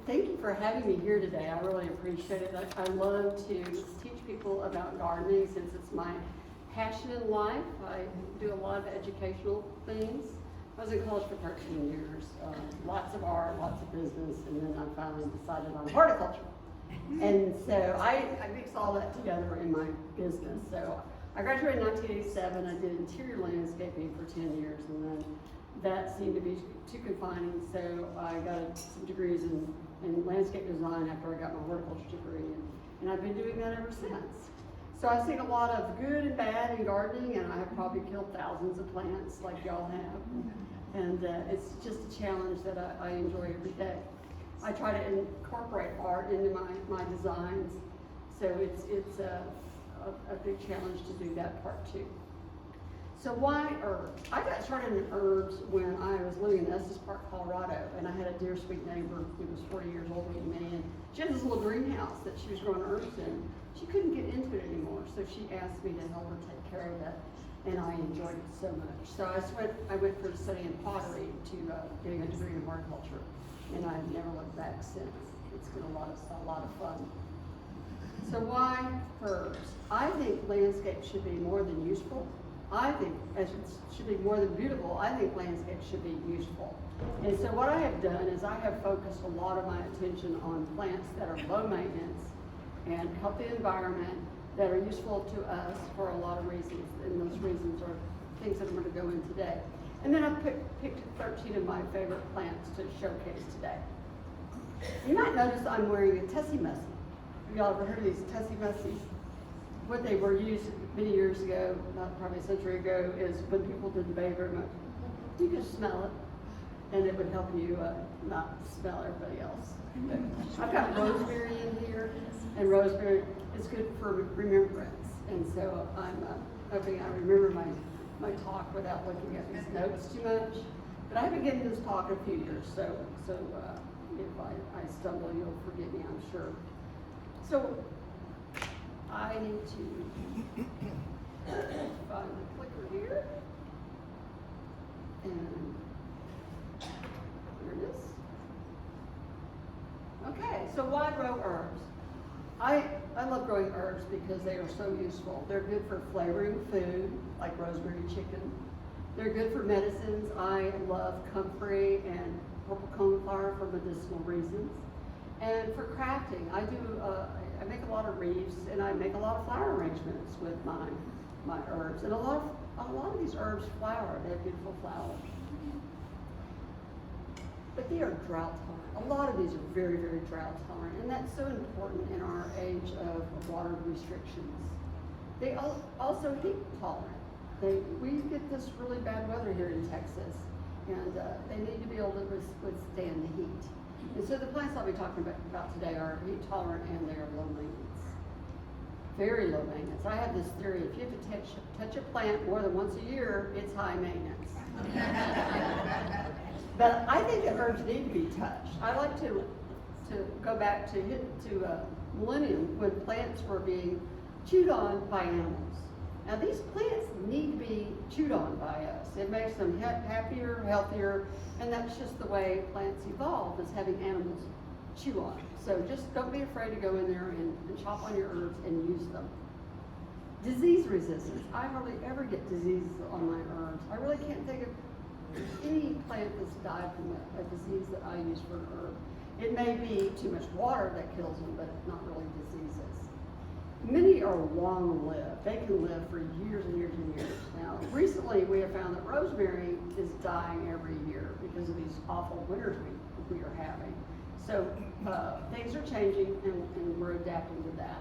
thank you for having me here today. I really appreciate it. I love to teach people about gardening since it's my passion in life. I do a lot of educational things. I was in college for 13 years, lots of art, lots of business, and then I finally decided on horticulture. And so I mixed all that together in my business. So I graduated in 1987. I did interior landscaping for 10 years, and then that seemed to be too confining, so I got some degrees in landscape design after I got my horticulture degree, and I've been doing that ever since. So I've seen a lot of good and bad in gardening, and I have probably killed thousands of plants like y'all have. And it's just a challenge that I enjoy every day. I try to incorporate art into my designs, so it's a big challenge to do that part too. So why herbs? I got started in herbs when I was living in Estes Park, Colorado, and I had a dear sweet neighbor who was 40 years older than me, and she had this little greenhouse that she was growing herbs in. She couldn't get into it anymore, so she asked me to help her take care of that, and I enjoyed it so much. So I went for studying pottery to getting a degree in horticulture, and I've never looked back since. It's been a lot of fun. So why herbs? I think landscape should be more than useful. I think, as it should be more than beautiful, I think landscape should be useful. And so what I have done is I have focused a lot of my attention on plants that are low maintenance and help the environment, that are useful to us for a lot of reasons. And those reasons are things that I'm going to go in today. And then I've picked 13 of my favorite plants to showcase today. You might notice I'm wearing a Tessie Mussie. Have y'all ever heard of these Tessie Mussies? What they were used many years ago, not probably a century ago, is when people didn't bathe very much, you could smell it, and it would help you not smell everybody else. I've got rosemary in here, and rosemary is good for remembrance, and so I'm hoping I remember my talk without looking at these notes too much. But I haven't given this talk in a few years, so if I stumble, you'll forgive me, I'm sure. So I need to find the clicker here. And here it is. Okay, so why grow herbs? I love growing herbs because they are so useful. They're good for flavoring food, like rosemary chicken. They're good for medicines. I love comfrey and purple coneflower for medicinal reasons. And for crafting, I make a lot of wreaths, and I make a lot of flower arrangements with my herbs. And a lot of these herbs flower. They have beautiful flowers. But they are drought tolerant. A lot of these are very, very drought tolerant, and that's so important in our age of water restrictions. They also heat tolerant. We get this really bad weather here in Texas, and they need to be able to withstand the heat. And so the plants I'll be talking about today are heat tolerant, and they are low maintenance. Very low maintenance. I have this theory, if you have to touch a plant more than once a year, it's high maintenance. But I think that herbs need to be touched. I like to go back to millennium when plants were being chewed on by animals. Now these plants need to be chewed on by us. It makes them happier, healthier, and that's just the way plants evolved, is having animals chew on. So just don't be afraid to go in there and chop on your herbs and use them. Disease resistance. I hardly ever get diseases on my herbs. I really can't think of any plant that's died from a disease that I use for an herb. It may be too much water that kills them, but not really diseases. Many are long-lived. They can live for years and years and years. Now, recently we have found that rosemary is dying every year because of these awful winters we are having. So things are changing, and we're adapting to that.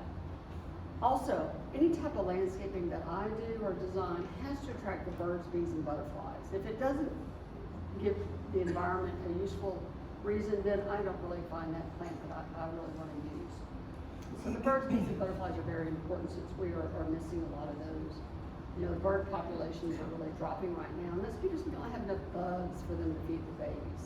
Also, any type of landscaping that I do or design has to attract the birds, bees, and butterflies. If it doesn't give the environment a useful reason, then I don't really find that plant that I really want to use. So the birds, bees, and butterflies are very important since we are missing a lot of those. You know, the bird populations are really dropping right now, and that's because we don't have enough bugs for them to feed the babies.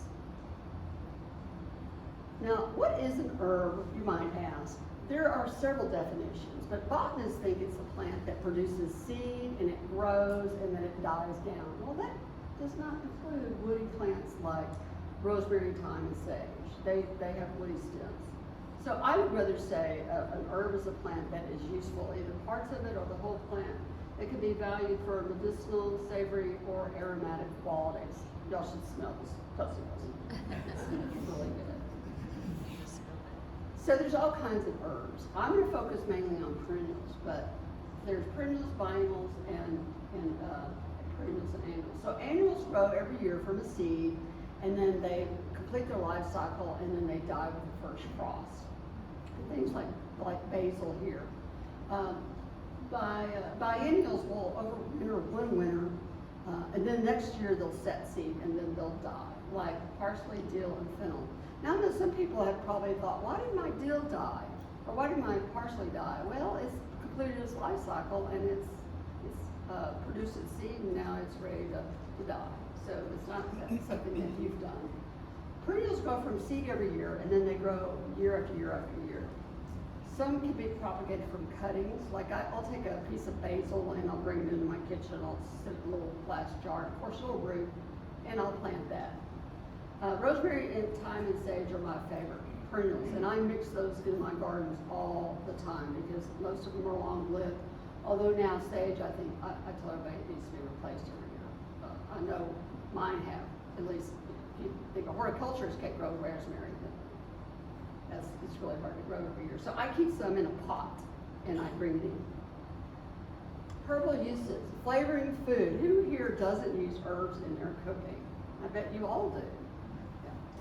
Now, what is an herb, you might ask? There are several definitions, but botanists think it's a plant that produces seed and it grows and then it dies down. Well, that does not include woody plants like rosemary, thyme, and sage. They have woody stems. So I would rather say an herb is a plant that is useful, either parts of it or the whole plant. It can be valued for medicinal, savory, or aromatic qualities. Y'all should smell this pussy. It's really good. So there's all kinds of herbs. I'm going to focus mainly on perennials, but there's perennials, biennials, and perennials and annuals. So annuals grow every year from a seed, and then they complete their life cycle, and then they die with the first frost. Things like basil here. Biennials will overwinter one winter, and then next year they'll set seed, and then they'll die, like parsley, dill, and fennel. Now I know some people have probably thought, why did my dill die? Or why did my parsley die? Well, it's completed its life cycle, and it's produced its seed, and now it's ready to die. So it's not something that you've done. Perennials grow from seed every year, and then they grow year after year after year. Some can be propagated from cuttings. Like I'll take a piece of basil and I'll bring it into my kitchen. I'll sit in a little glass jar, of course, a little root, and I'll plant that. Rosemary and thyme and sage are my favorite perennials, and I mix those in my gardens all the time because most of them are long-lived. Although now sage, I think, I tell everybody it needs to be replaced every year. I know mine have, at least. If you think a horticulturist can't grow rosemary, it's really hard to grow every year. So I keep some in a pot, and I bring it in. Herbal uses, flavoring food. Who here doesn't use herbs in their cooking? I bet you all do.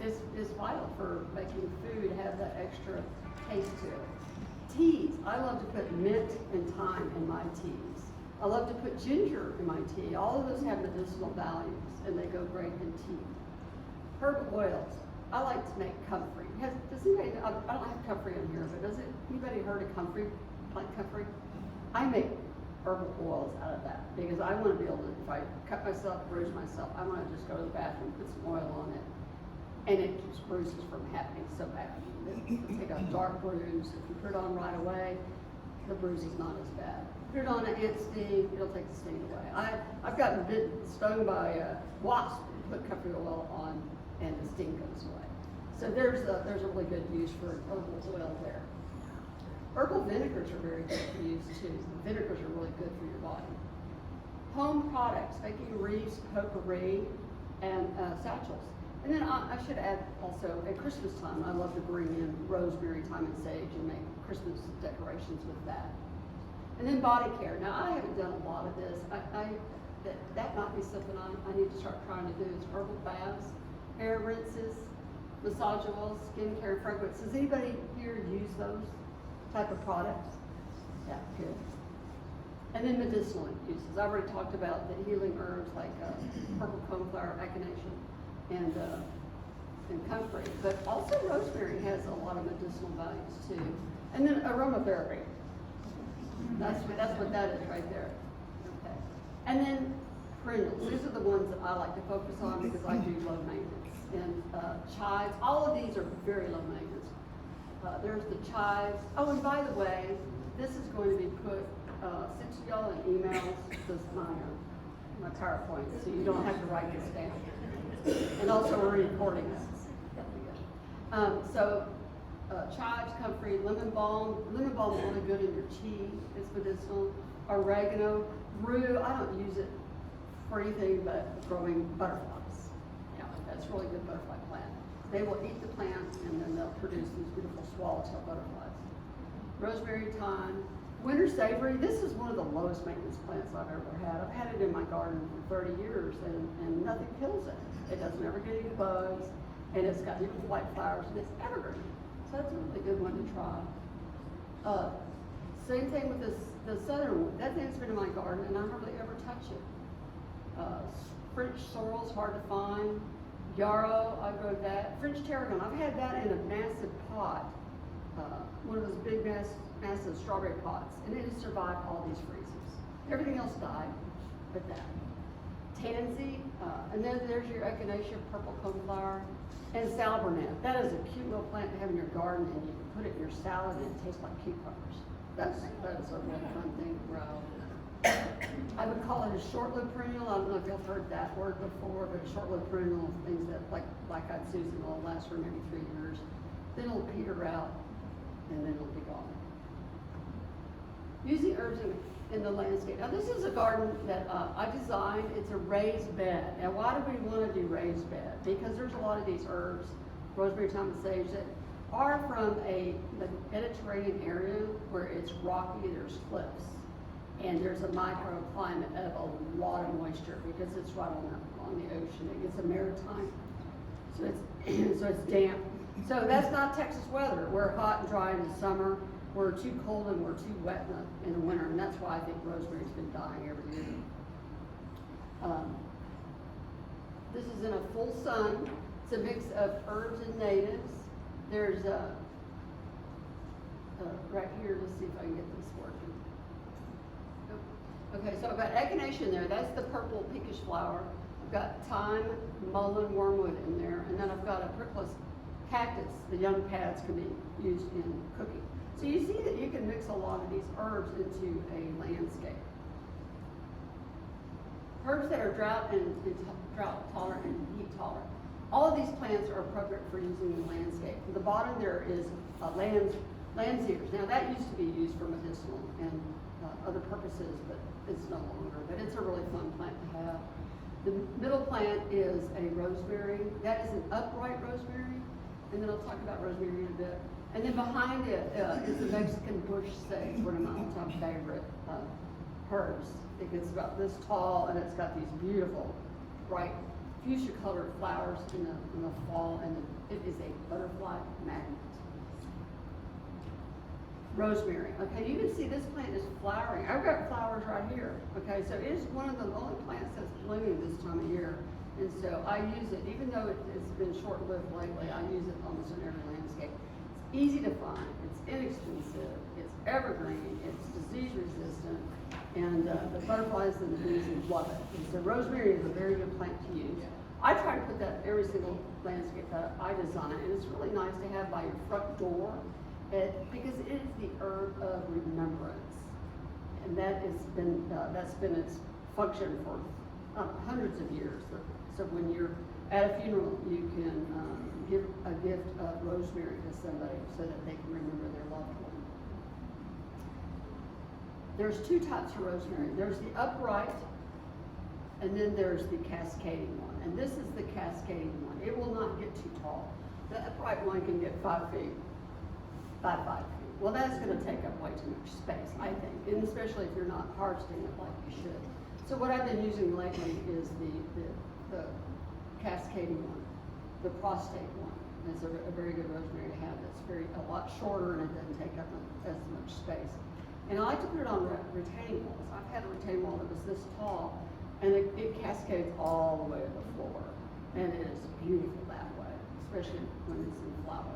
Yeah. It's vital for making food have that extra taste to it. Teas. I love to put mint and thyme in my teas. I love to put ginger in my tea. All of those have medicinal values, and they go great in tea. Herbal oils. I like to make comfrey. Does anybody, I don't have comfrey in here, but anybody heard of comfrey, plant comfrey? I make herbal oils out of that because I want to be able to, if I cut myself, bruise myself, I want to just go to the bathroom, put some oil on it, and it keeps bruises from happening so bad. Take a dark bruise, if you put it on right away, the bruise is not as bad. Put it on an ant sting, it'll take the sting away. I've gotten stung by a wasp, put comfrey oil on, and the sting goes away. So there's a really good use for herbal oil there. Herbal vinegars are very good for use too. Vinegars are really good for your body. Home products, making wreaths, potpourri, and satchels. And then I should add also, at Christmas time, I love to bring in rosemary, thyme, and sage and make Christmas decorations with that. And then body care. Now I haven't done a lot of this. That might be something I need to start trying to do is herbal baths, hair rinses, massage oils, skincare, and fragrance. Does anybody here use those type of products? Yeah, good. And then medicinal uses. I've already talked about the healing herbs like purple coneflower, echinacea, and comfrey. But also rosemary has a lot of medicinal values too. And then aromatherapy. That's what that is right there. Okay. And then perennials. These are the ones that I like to focus on because I do low maintenance. And chives, all of these are very low maintenance. There's the chives. Oh, and by the way, this is going to be put, sent to y'all in emails, this is my PowerPoint, so you don't have to write this down. And also we're recording this. Chives, comfrey, lemon balm. Lemon balm is really good in your tea. It's medicinal. Oregano, rue. I don't use it for anything but growing butterflies. That's really good butterfly plant. They will eat the plant and then they'll produce these beautiful swallowtail butterflies. Rosemary, thyme, winter savory. This is one of the lowest maintenance plants I've ever had. I've had it in my garden for 30 years and nothing kills it. It doesn't ever get any bugs, and it's got beautiful white flowers, and it's evergreen. So that's a really good one to try. Same thing with the southern one. That thing's been in my garden and I hardly ever touch it. French sorrel's hard to find. Yarrow, I grow that. French tarragon, I've had that in a massive pot, one of those big massive strawberry pots, and it has survived all these freezes. Everything else died, but that. Tansy, and then there's your echinacea, purple coneflower, and salburnet. That is a cute little plant to have in your garden, and you can put it in your salad, and it tastes like cucumbers. That is a really fun thing to grow. I would call it a short-lived perennial. I don't know if you've heard that word before, but a short-lived perennial is things that, like-eyed Susan, will last for maybe 3 years. Then it'll peter out, and then it'll be gone. Using herbs in the landscape. Now, this is a garden that I designed. It's a raised bed. Now, why do we want to do raised bed? Because there's a lot of these herbs, rosemary, thyme, and sage, that are from the Mediterranean area where it's rocky, there's cliffs, and there's a microclimate of a lot of moisture because it's right on the ocean. It gets a maritime, so it's damp. So that's not Texas weather. We're hot and dry in the summer. We're too cold and we're too wet in the winter, and that's why I think rosemary's been dying every year. This is in a full sun. It's a mix of herbs and natives. There's right here, let's see if I can get this working. Okay, so I've got echinacea in there. That's the purple pinkish flower. I've got thyme, mullein, wormwood in there, and then I've got a prickles cactus. The young pads can be used in cooking. So you see that you can mix a lot of these herbs into a landscape. Herbs that are drought-tolerant and heat-tolerant. All of these plants are appropriate for using in the landscape. At the bottom there is landseers. Now that used to be used for medicinal and other purposes, but it's no longer. But it's a really fun plant to have. The middle plant is a rosemary. That is an upright rosemary, and then I'll talk about rosemary in a bit. And then behind it is the Mexican bush sage, one of my all-time favorite herbs. It gets about this tall, and it's got these beautiful, bright, fuchsia-colored flowers in the fall, and it is a butterfly magnet. Rosemary. Okay, you can see this plant is flowering. I've got flowers right here. Okay, so it is one of the only plants that's blooming this time of year, and so I use it. Even though it's been short-lived lately, I use it almost in every landscape. It's easy to find. It's inexpensive. It's evergreen. It's disease-resistant. And the butterflies and the bees love it. And so rosemary is a very good plant to use. I try to put that in every single landscape that I design, and it's really nice to have by your front door because it is the herb of remembrance, and that's been its function for hundreds of years. So when you're at a funeral, you can give a gift of rosemary to somebody so that they can remember their loved one. There's two types of rosemary. There's the upright, and then there's the cascading one. And this is the cascading one. It will not get too tall. The upright one can get 5 feet by 5 feet. Well, that's going to take up way too much space, I think, and especially if you're not harvesting it like you should. So what I've been using lately is the cascading one, the prostate one. It's a very good rosemary to have. It's a lot shorter, and it doesn't take up as much space. And I like to put it on retaining walls. I've had a retaining wall that was this tall, and it cascades all the way to the floor. And it is beautiful that way, especially when it's in flower.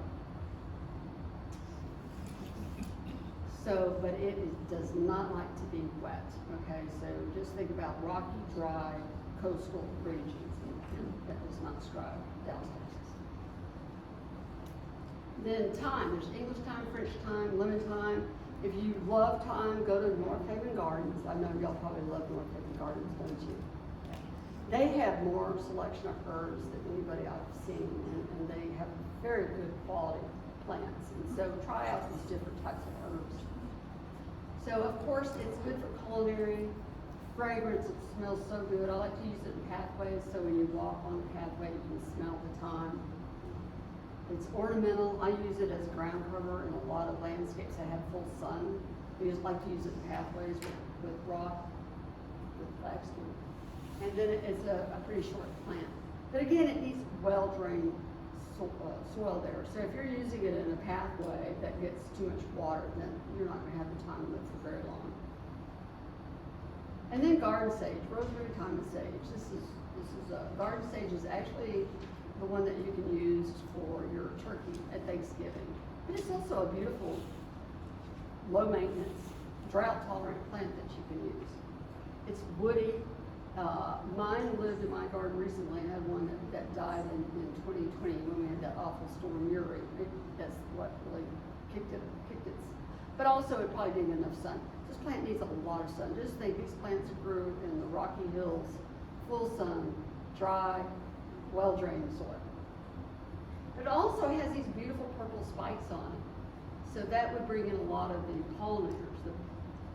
So, but it does not like to be wet, okay? So just think about rocky, dry, coastal regions, and that does not strive down Texas. Then thyme, there's English thyme, French thyme, lemon thyme. If you love thyme, go to North Haven Gardens. I know y'all probably love North Haven Gardens, don't you? They have more selection of herbs than anybody I've seen, and they have very good quality plants. And so try out these different types of herbs. So of course it's good for culinary, fragrance. It smells so good. I like to use it in pathways, so when you walk on the pathway, you can smell the thyme. It's ornamental. I use it as ground cover in a lot of landscapes that have full sun. We just like to use it in pathways with rock, with flaxseed. And then it's a pretty short plant. But again, it needs well-drained soil there. So if you're using it in a pathway that gets too much water, then you're not going to have the time to live for very long. And then garden sage, rosemary, thyme, and sage. This is garden sage is actually the one that you can use for your turkey at Thanksgiving. But it's also a beautiful, low-maintenance, drought-tolerant plant that you can use. It's woody. Mine lived in my garden recently. I had one that died in 2020 when we had that awful storm Uri. That's what really kicked it. But also it probably didn't get enough sun. This plant needs a lot of sun. Just think these plants grew in the Rocky Hills, full sun, dry, well-drained soil. It also has these beautiful purple spikes on it. So that would bring in a lot of the pollinators, the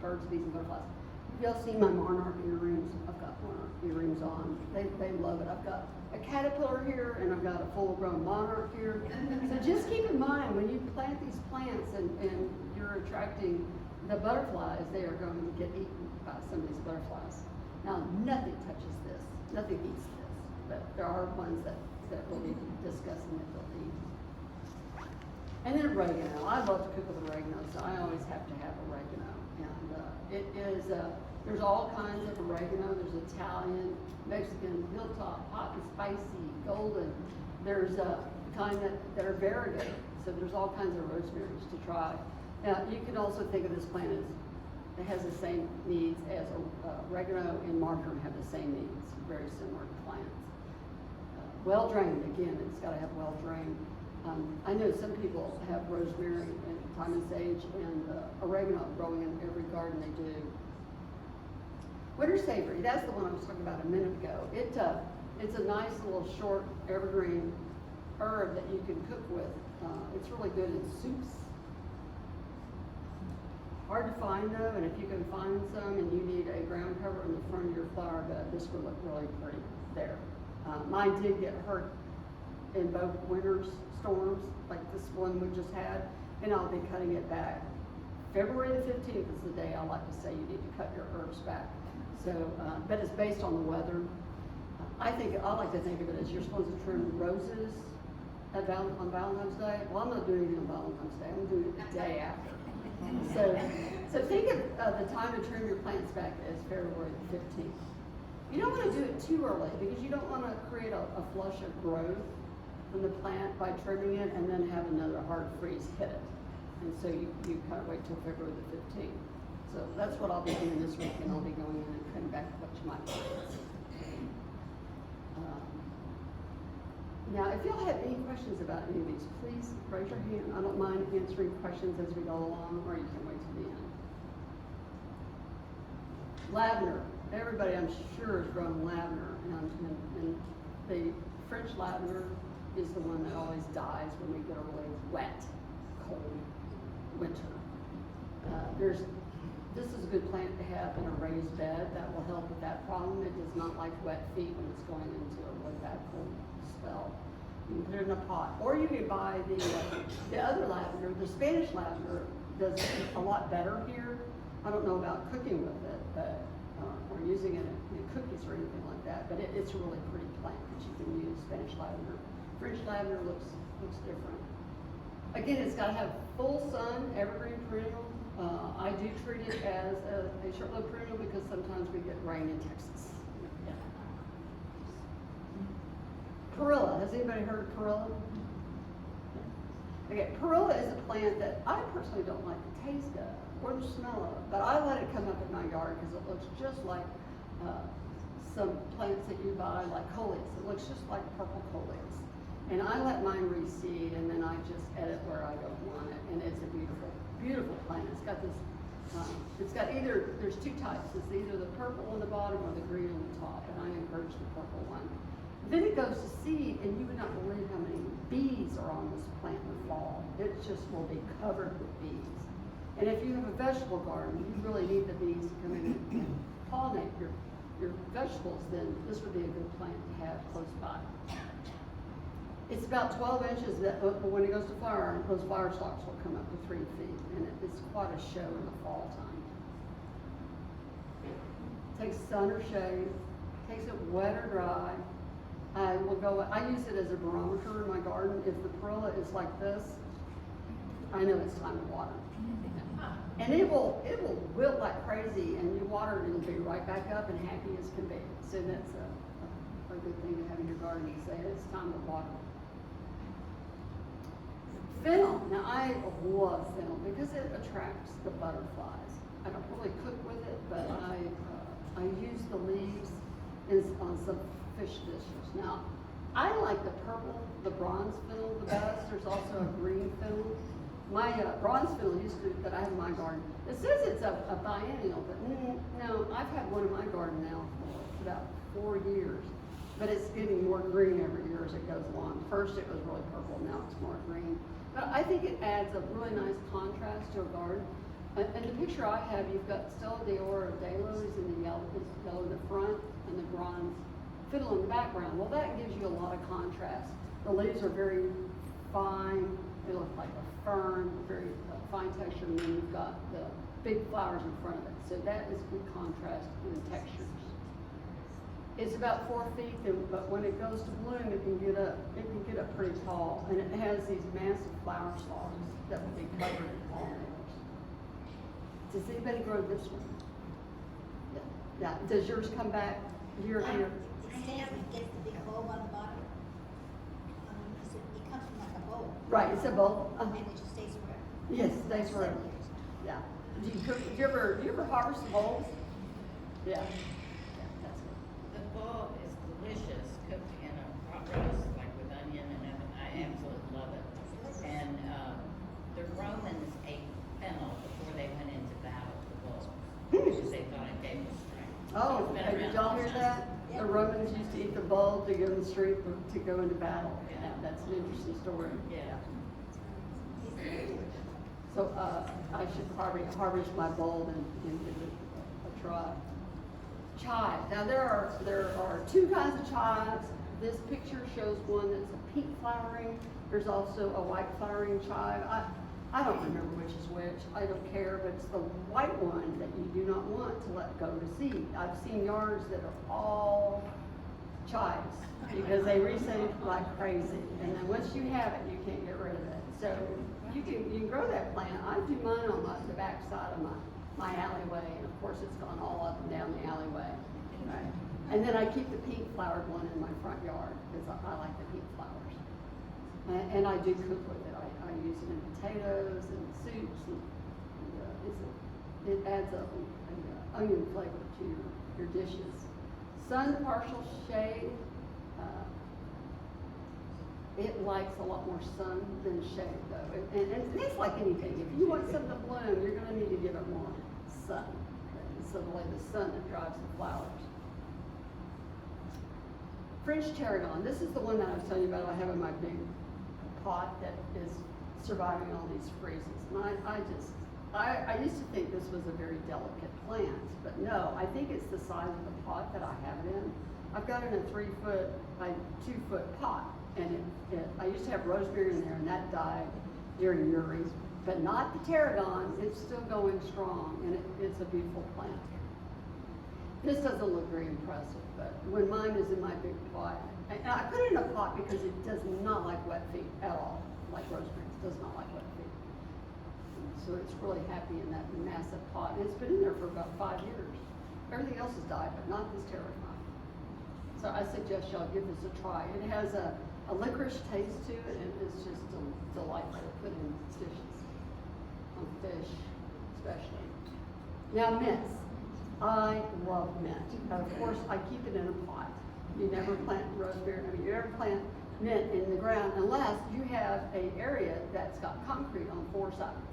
birds, bees, and butterflies. Y'all seen my monarch earrings? I've got monarch earrings on. They love it. I've got a caterpillar here and I've got a full-grown monarch here. So just keep in mind when you plant these plants and you're attracting the butterflies, they are going to get eaten by some of these butterflies. Now, nothing touches this. Nothing eats this. But there are ones that we'll be discussing that they'll eat. And then oregano. I love to cook with oregano, so I always have to have oregano. And it is, there's all kinds of oregano. There's Italian, Mexican, hilltop, hot and spicy, golden. There's kind that are variegated. So there's all kinds of rosemaries to try. Now, you can also think of this plant as, it has the same needs as oregano and marjoram have the same needs, very similar plants. Well drained, again, it's got to have well drained. I know some people have rosemary and thyme and sage and oregano growing in every garden they do. Winter savory, that's the one I was talking about a minute ago. It's a nice little short evergreen herb that you can cook with. It's really good in soups. Hard to find though, and if you can find some and you need a ground cover in the front of your flower bed, this would look really pretty there. Mine did get hurt in both winter storms, like this one we just had, and I'll be cutting it back. February the 15th is the day I like to say you need to cut your herbs back. So, but it's based on the weather. I like to think of it as you're supposed to trim roses on Valentine's Day. Well, I'm not doing anything on Valentine's Day. I'm doing it the day after. So think of the time to trim your plants back as February the 15th. You don't want to do it too early because you don't want to create a flush of growth from the plant by trimming it and then have another hard freeze hit it. And so you kind of wait till February the 15th. So that's what I'll be doing this week, and I'll be going in and cutting back what you might want. Now, if y'all have any questions about any of these, please raise your hand. I don't mind answering questions as we go along, or you can wait till the end. Lavender. Everybody, I'm sure, has grown lavender, and the French lavender is the one that always dies when we get a really wet, cold winter. This is a good plant to have in a raised bed. That will help with that problem. It does not like wet feet when it's going into a really bad cold spell. You can put it in a pot, or you can buy the other lavender. The Spanish lavender does a lot better here. I don't know about cooking with it, but or using it in cookies or anything like that. But it's a really pretty plant that you can use. Spanish lavender. French lavender looks different. Again, it's got to have full sun, evergreen perennial. I do treat it as a short-lived perennial because sometimes we get rain in Texas. Yeah. Perilla. Has anybody heard of perilla? Okay, perilla is a plant that I personally don't like the taste of or the smell of, but I let it come up in my yard because it looks just like some plants that you buy, like coleus. It looks just like purple coleus. And I let mine reseed, and then I just edit where I don't want it, and it's a beautiful, beautiful plant. It's got this, there's two types. It's either the purple on the bottom or the green on the top, and I encourage the purple one. Then it goes to seed, and you would not believe how many bees are on this plant in the fall. It just will be covered with bees. And if you have a vegetable garden, you really need the bees to come in and pollinate your vegetables, then this would be a good plant to have close by. It's about 12 inches, but when it goes to flower, those flower stalks will come up to 3 feet, and it's quite a show in the fall time. Takes sun or shade, takes it wet or dry. I use it as a barometer in my garden. If the perilla is like this, I know it's time to water. And it will wilt like crazy, and you water it, it'll be right back up and happy as can be. So that's a good thing to have in your garden. You say it's time to water. Fennel. Now I love fennel because it attracts the butterflies. I don't really cook with it, but I use the leaves on some fish dishes. Now I like the purple, the bronze fennel the best. There's also a green fennel. My bronze fiddle that I have in my garden, it says it's a biennial, but no, I've had one in my garden now for about 4 years. But it's getting more green every year as it goes along. First it was really purple, now it's more green. But I think it adds a really nice contrast to a garden. In the picture I have, you've got Stella d'Or of daylilies in the yellow in the front and the bronze fiddle in the background. Well, that gives you a lot of contrast. The leaves are very fine. They look like a fern, very fine texture, and then you've got the big flowers in front of it. So that is good contrast in textures. It's about 4 feet, but when it goes to bloom, it can get up pretty tall, and it has these massive flower stalks that will be covered in pollinators. Does anybody grow this one? Yeah. Does yours come back year to year? It stands and gets the big bulb on the bottom. It comes from like a bulb. Right, it's a bulb. And it just stays forever. Yes, stays forever. Yeah. Do you ever harvest the bulbs? Yeah. That's good. The bulb is delicious, cooked in a hot roast, like with onion and everything. I absolutely love it. And the Romans ate fennel before they went into battle with the bulb, because they thought it gave them strength. Oh, It's been okay. Did around y'all hear since. that? The Romans used to eat the bulb to go in the street to go into battle. Yeah. That's an interesting story. Yeah. So I should probably harvest my bulb and give it a try. Chive. Now there are 2 kinds of chives. This picture shows one that's a pink flowering. There's also a white flowering chive. I don't remember which is which. I don't care, but it's the white one that you do not want to let go to seed. I've seen yards that are all chives because they reseed like crazy. And then once you have it, you can't get rid of it. So you can grow that plant. I do mine on the back side of my alleyway, and of course it's gone all up and down the alleyway. Right. And then I keep the pink flowered one in my front yard because I like the pink flowers. And I do cook with it. I use it in potatoes and soups, and it adds a onion flavor to your dishes. Sun partial shade. It likes a lot more sun than shade, though. And it's like anything. If you want something to bloom, you're going to need to give it more sun. It's literally the sun that drives the flowers. French tarragon. This is the one that I was telling you about. I have in my big pot that is surviving all these freezes. And I used to think this was a very delicate plant, but no, I think it's the size of the pot that I have it in. I've got it in a 3-foot by 2-foot pot. And I used to have rosemary in there, and that died during Uri, but not the tarragon. It's still going strong, and it's a beautiful plant. This doesn't look very impressive, but when mine is in my big pot, and I put it in a pot because it does not like wet feet at all, like rosemary. It does not like wet feet. So it's really happy in that massive pot. And it's been in there for about 5 years. Everything else has died, but not this tarragon. So I suggest y'all give this a try. It has a licorice taste to it, and it's just delightful to put in dishes, on fish especially. Now mints. I love mint. But of course, I keep it in a pot. You never plant rosemary, you never plant mint in the ground unless you have an area that's got concrete on 4 sides.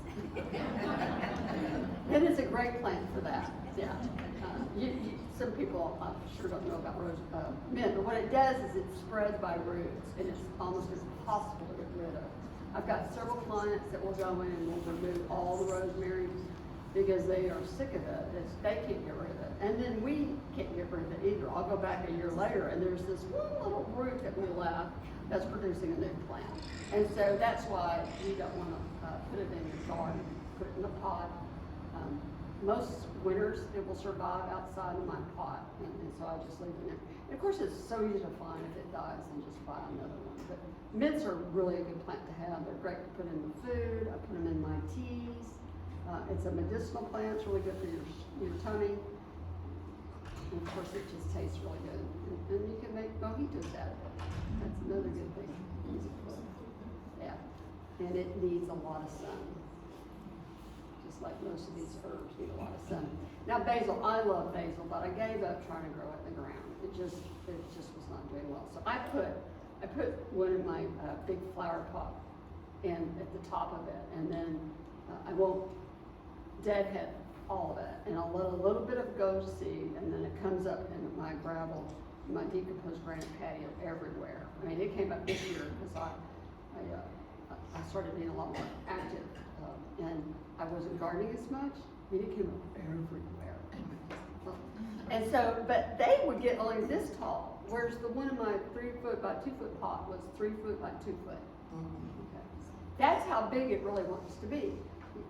Then it's a great plant for that, yeah. Some people, I'm sure, don't know about mint, but what it does is it spreads by roots, and it's almost impossible to get rid of. I've got several clients that will go in and will remove all the rosemary because they are sick of it. They can't get rid of it. And then we can't get rid of it either. I'll go back a year later, and there's this one little root that we left that's producing a new plant. And so that's why you don't want to put it in your garden, put it in a pot. Most winters, it will survive outside of my pot, and so I just leave it in there. And of course, it's so easy to find if it dies and just buy another one. But mints are really a good plant to have. They're great to put in the food. I put them in my teas. It's a medicinal plant. It's really good for your tummy. And of course, it just tastes really good. And you can make mojitos out of it. That's another good thing. Easy for it. Yeah. And it needs a lot of sun. Like most of these herbs need a lot of sun. Now basil, I love basil, but I gave up trying to grow it in the ground. It just was not doing well. So I put one in my big flower pot and at the top of it, and then I won't deadhead all of it, and I'll let a little bit of go seed, and then it comes up in my gravel, my decomposed granite patio everywhere. I mean, it came up this year because I started being a lot more active, and I wasn't gardening as much, and it came up everywhere. And so, but they would get only this tall, whereas the one in my 3 foot by 2 foot pot was 3 foot by 2 foot. Okay. That's how big it really wants to be.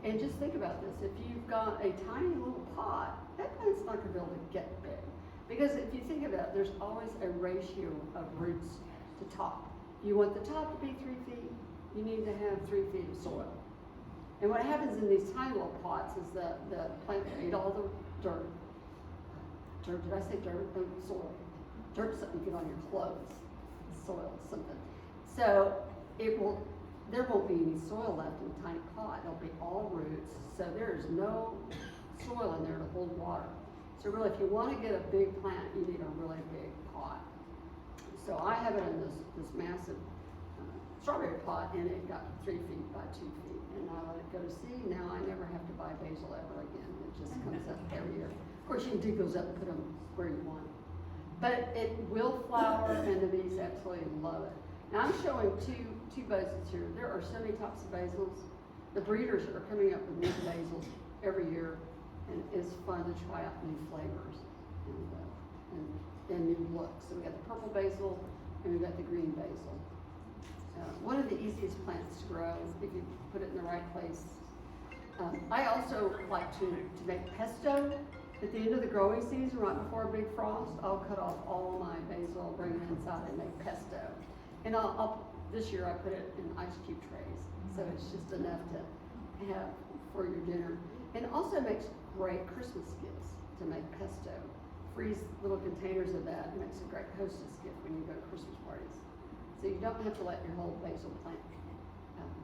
And just think about this, if you've got a tiny little pot, that plant's not gonna be able to get big. Because if you think about it, there's always a ratio of roots to top. You want the top to be 3 feet, you need to have 3 feet of soil. And what happens in these tiny little pots is that the plant will eat all the dirt. Dirt, did I say dirt? No, soil. Dirt's something you get on your clothes. Soil, something. So there won't be any soil left in the tiny pot. It'll be all roots. So there's no soil in there to hold water. So really, if you want to get a big plant, you need a really big pot. So I have it in this massive strawberry pot, and it got 3 feet by 2 feet. And I let it go to seed. Now I never have to buy basil ever again. It just comes up every year. Of course, you can dig those up and put them where you want. But it will flower, and the bees absolutely love it. Now I'm showing two basils here. There are so many types of basils. The breeders are coming up with new basils every year, and it's fun to try out new flavors and new looks. So we got the purple basil, and we got the green basil. One of the easiest plants to grow if you put it in the right place. I also like to make pesto. At the end of the growing season, right before a big frost, I'll cut off all my basil, bring it inside, and make pesto. And this year I put it in ice cube trays, so it's just enough to have for your dinner. And also makes great Christmas gifts to make pesto. Freeze little containers of that. It makes a great hostess gift when you go to Christmas parties. So you don't have to let your whole basil plant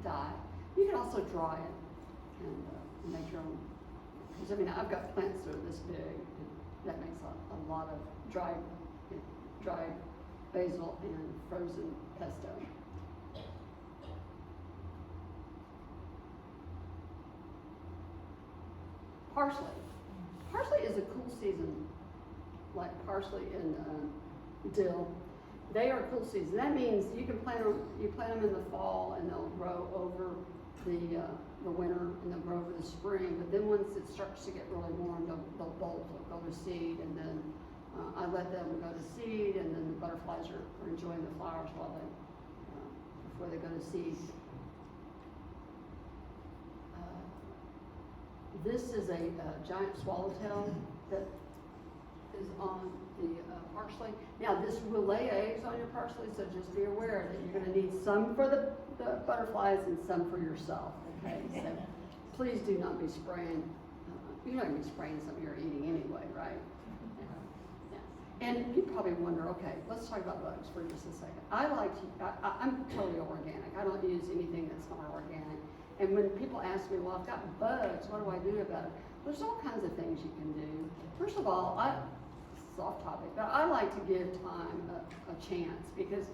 die. You can also dry it and make your own. Because I mean, I've got plants that are this big, and that makes a lot of dried basil and frozen pesto. Parsley. Parsley is a cool season, like parsley and dill. They are cool season. That means you can plant them in the fall, and they'll grow over the winter, and they'll grow over the spring. But then once it starts to get really warm, they'll bolt, they'll go to seed, and then I let them go to seed, and then the butterflies are enjoying the flowers while before they go to seed. This is a giant swallowtail that is on the parsley. Now this will lay eggs on your parsley, so just be aware that you're going to need some for the butterflies and some for yourself. Okay, so please do not be spraying. You're not going to be spraying something you're eating anyway, right? Yeah. And you probably wonder, okay, let's talk about bugs for just a second. I'm totally organic. I don't use anything that's not organic. And when people ask me, well, I've got bugs, what do I do about it? There's all kinds of things you can do. First of all, it's off topic, but I like to give time a chance, because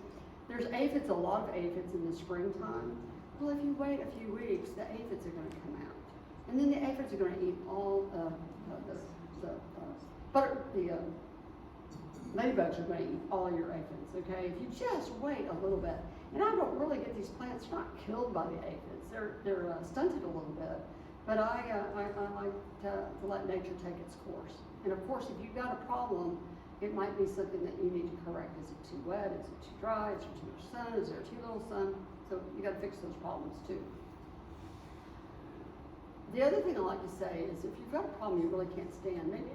there's aphids, a lot of aphids in the springtime. Well, if you wait a few weeks, the aphids are going to come out. And then the aphids are going to eat all the ladybugs are going to eat all your aphids, okay? If you just wait a little bit, and I don't really get these plants not killed by the aphids. They're stunted a little bit, but I like to let nature take its course. And of course, if you've got a problem, it might be something that you need to correct. Is it too wet? Is it too dry? Is there too much sun? Is there too little sun? So you got to fix those problems too. The other thing I like to say is, if you've got a problem you really can't stand, maybe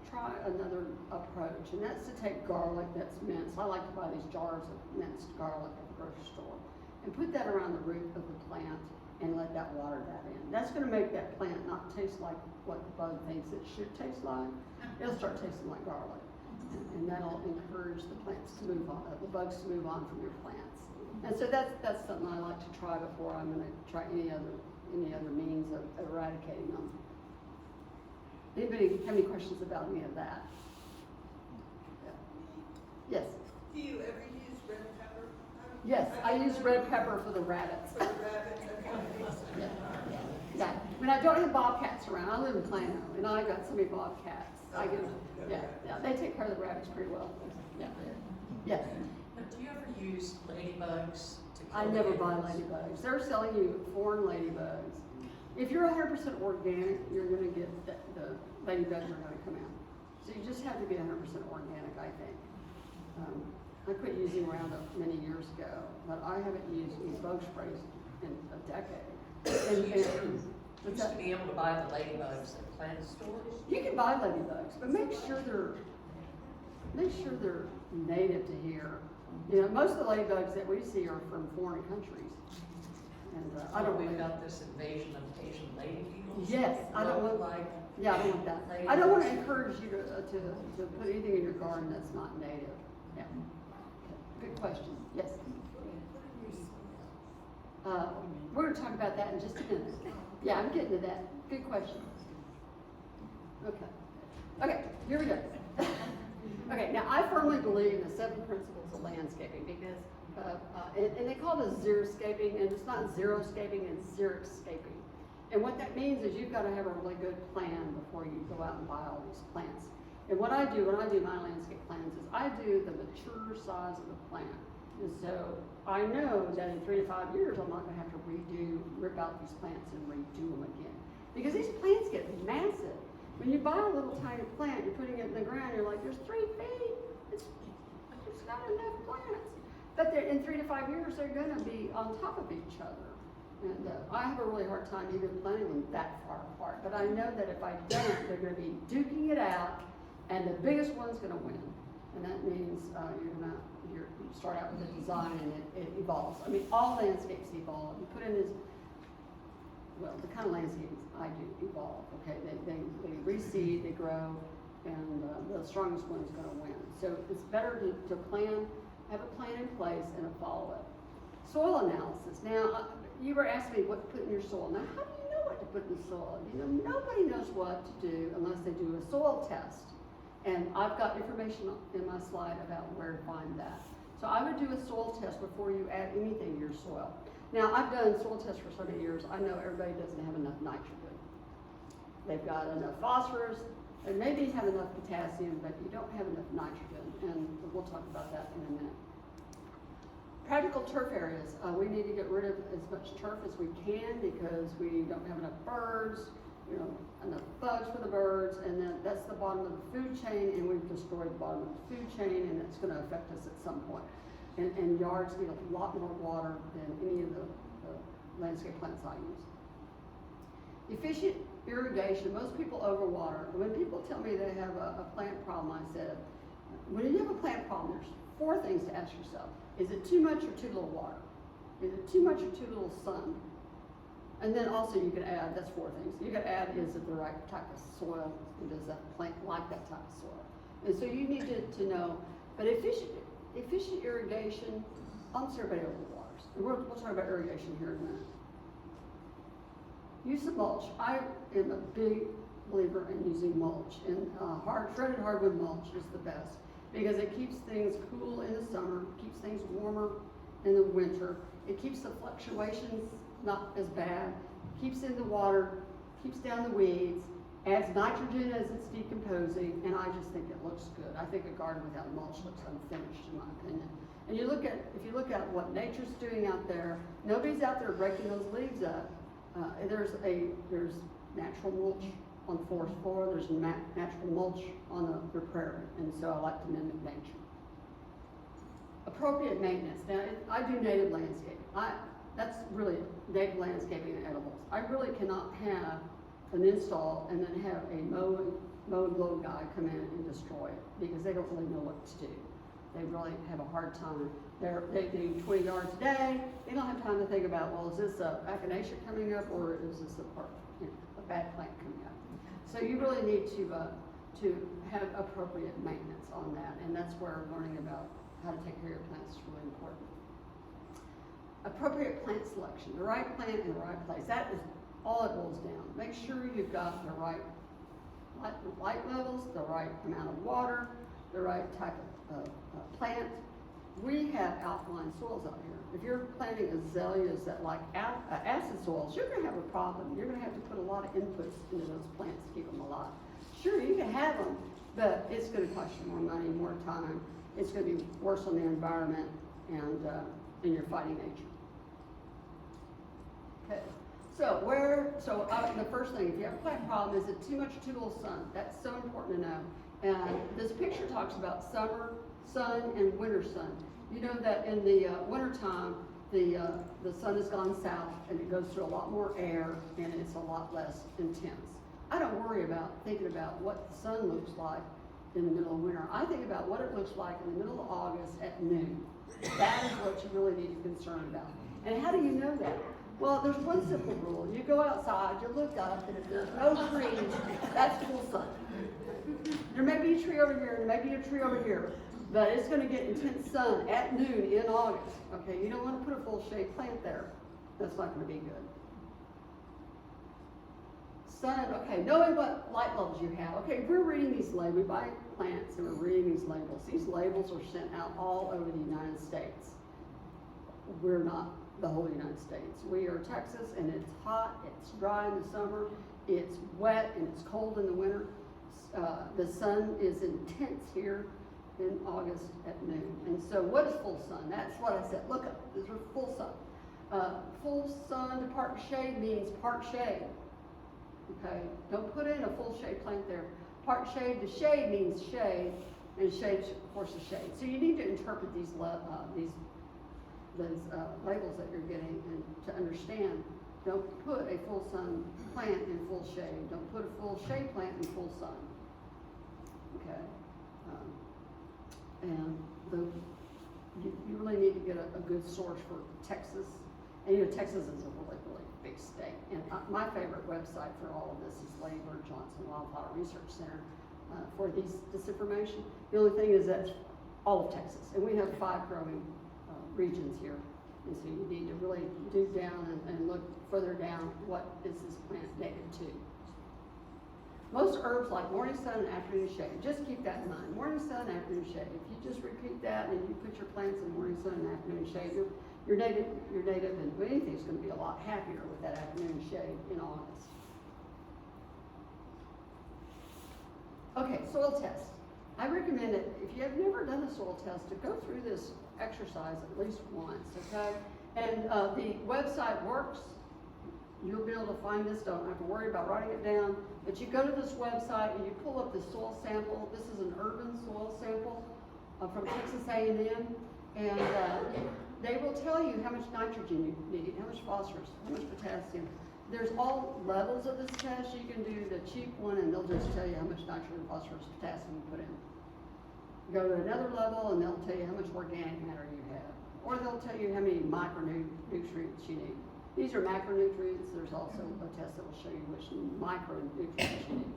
try another approach, and that's to take garlic that's minced. I like to buy these jars of minced garlic at the grocery store and put that around the root of the plant and let that water that in. That's going to make that plant not taste like what the bug thinks it should taste like. It'll start tasting like garlic, and that'll encourage the plants to move on, the bugs to move on from your plants. And so that's something I like to try before I'm going to try any other means of eradicating them. Anybody have any questions about any of that? Yeah. Yes. Do you ever use red pepper? Yes, I use red pepper for the rabbits. For the rabbits? Yeah, I mean, I don't have bobcats around. I live in Plano, and I got so many bobcats. I get, yeah, they take care of the rabbits pretty well. Yeah, yes. Now, do you ever use ladybugs to kill I never the buy aphids? ladybugs. They're selling you foreign ladybugs. If you're 100% organic, you're going to get the ladybugs are going to come out. So you just have to be 100% organic, I think. I quit using Roundup many years ago, but I haven't used any bug sprays in a decade. You used to be able to buy the ladybugs at plant stores. You can buy ladybugs, but make sure they're native to here. You know, most of the ladybugs that we see are from foreign countries. And I don't We've really, got this invasion of Asian lady beetles. yes, I don't Look want, like yeah, I don't want that. I don't want to encourage you to put anything in your garden that's not native. Yeah. Okay. Good question. Yes. We're going to talk about that in just a minute. Yeah, I'm getting to that. Good question. Okay, here we go. Okay, now I firmly believe in the 7 principles of landscaping because, and they call this xeriscaping, and it's not zero-scaping, it's xeriscaping. And what that means is you've got to have a really good plan before you go out and buy all these plants. And what I do when I do my landscape plans is I do the mature size of the plant. And so I know that in 3 to 5 years, I'm not going to have to rip out these plants and redo them again. Because these plants get massive. When you buy a little tiny plant, you're putting it in the ground, you're like, there's 3 feet. It's not enough plants. But in 3 to 5 years, they're going to be on top of each other. And I have a really hard time even planting them that far apart. But I know that if I don't, they're going to be duking it out, and the biggest one's going to win. And that means you start out with a design and it evolves. I mean, all landscapes evolve. You put in this, well, the kind of landscapes I do evolve. Okay, they reseed, they grow, and the strongest one's going to win. So it's better to plan, have a plan in place, and to follow it. Soil analysis. Now, you were asking me what to put in your soil. Now, how do you know what to put in the soil? You know, nobody knows what to do unless they do a soil test. And I've got information in my slide about where to find that. So I would do a soil test before you add anything to your soil. Now, I've done soil tests for so many years, I know everybody doesn't have enough nitrogen. They've got enough phosphorus, they maybe have enough potassium, but you don't have enough nitrogen, and we'll talk about that in a minute. Practical turf areas. We need to get rid of as much turf as we can because we don't have enough birds, you know, enough bugs for the birds, and then that's the bottom of the food chain, and we've destroyed the bottom of the food chain, and it's going to affect us at some point. And yards need a lot more water than any of the landscape plants I use. Efficient irrigation. Most people overwater. When people tell me they have a plant problem, I said, when you have a plant problem, there's 4 things to ask yourself. Is it too much or too little water? Is it too much or too little sun? And then also you could add, that's 4 things. You could add, is it the right type of soil? And does that plant like that type of soil? And so you need to know, but efficient irrigation, almost everybody overwaters. And we'll talk about irrigation here in a minute. Use of mulch. I am a big believer in using mulch, and shredded hardwood mulch is the best because it keeps things cool in the summer, keeps things warmer in the winter. It keeps the fluctuations not as bad, keeps in the water, keeps down the weeds, adds nitrogen as it's decomposing, and I just think it looks good. I think a garden without mulch looks unfinished, in my opinion. And if you look at what nature's doing out there, nobody's out there breaking those leaves up. There's natural mulch on the forest floor. There's natural mulch on the prairie, and so I like to mimic nature. Appropriate maintenance. Now, I do native landscaping. That's really native landscaping and edibles. I really cannot have an install and then have a mowed load guy come in and destroy it because they don't really know what to do. They really have a hard time. They do 20 yards a day. They don't have time to think about, well, is this a echinacea coming up or is this a bad plant coming up? So you really need to have appropriate maintenance on that, and that's where learning about how to take care of your plants is really important. Appropriate plant selection, the right plant in the right place. That is all it boils down. Make sure you've got the right light levels, the right amount of water, the right type of plant, we have alkaline soils out here. If you're planting azaleas that like acid soils, you're gonna have a problem. You're gonna have to put a lot of inputs into those plants to keep them alive. Sure, you can have them, but it's gonna cost you more money, more time. It's gonna be worse on the environment, and you're fighting nature. Okay, so the first thing, if you have a plant problem, is it too much, too little sun? That's so important to know. And this picture talks about summer sun and winter sun. You know that in the wintertime, the sun has gone south and it goes through a lot more air and it's a lot less intense. I don't worry about thinking about what the sun looks like in the middle of winter. I think about what it looks like in the middle of August at noon. That is what you really need to be concerned about. And how do you know that? Well, there's one simple rule. You go outside, you look up, and if there's no trees, that's full sun. There may be a tree over here, and maybe a tree over here, but it's gonna get intense sun at noon in August. Okay, you don't wanna put a full shade plant there. That's not gonna be good. Sun, okay, knowing what light levels you have. Okay, we're reading these labels. We buy plants and we're reading these labels. These labels are sent out all over the United States. We're not the whole United States. We are Texas, and it's hot, it's dry in the summer, it's wet, and it's cold in the winter. The sun is intense here in August at noon. And so what is full sun? That's what I said. Look up, this is full sun. Full sun to part shade means part shade. Okay, don't put in a full shade plant there. Part shade to shade means shade, and shade, of course, is shade. So you need to interpret these labels that you're getting and to understand. Don't put a full sun plant in full shade. Don't put a full shade plant in full sun. Okay, and you really need to get a good source for Texas. And you know, Texas is a really, really big state. And my favorite website for all of this is Lady Bird Johnson Wildflower Research Center for this information. The only thing is that's all of Texas, and we have 5 growing regions here. And so you need to really dig down and look further down, what is this plant native to? Most herbs like morning sun and afternoon shade. Just keep that in mind. Morning sun, afternoon shade. If you just repeat that and you put your plants in morning sun and afternoon shade, your native and anything's going to be a lot happier with that afternoon shade in August. Okay, soil test. I recommend it, if you have never done a soil test, to go through this exercise at least once, okay? And the website works. You'll be able to find this, don't have to worry about writing it down. But you go to this website and you pull up the soil sample. This is an urban soil sample from Texas A&M. And they will tell you how much nitrogen you need, how much phosphorus, how much potassium. There's all levels of this test. You can do the cheap one and they'll just tell you how much nitrogen, phosphorus, potassium you put in. Go to another level and they'll tell you how much organic matter you have. Or they'll tell you how many micronutrients you need. These are macronutrients. There's also a test that will show you which micronutrients you need.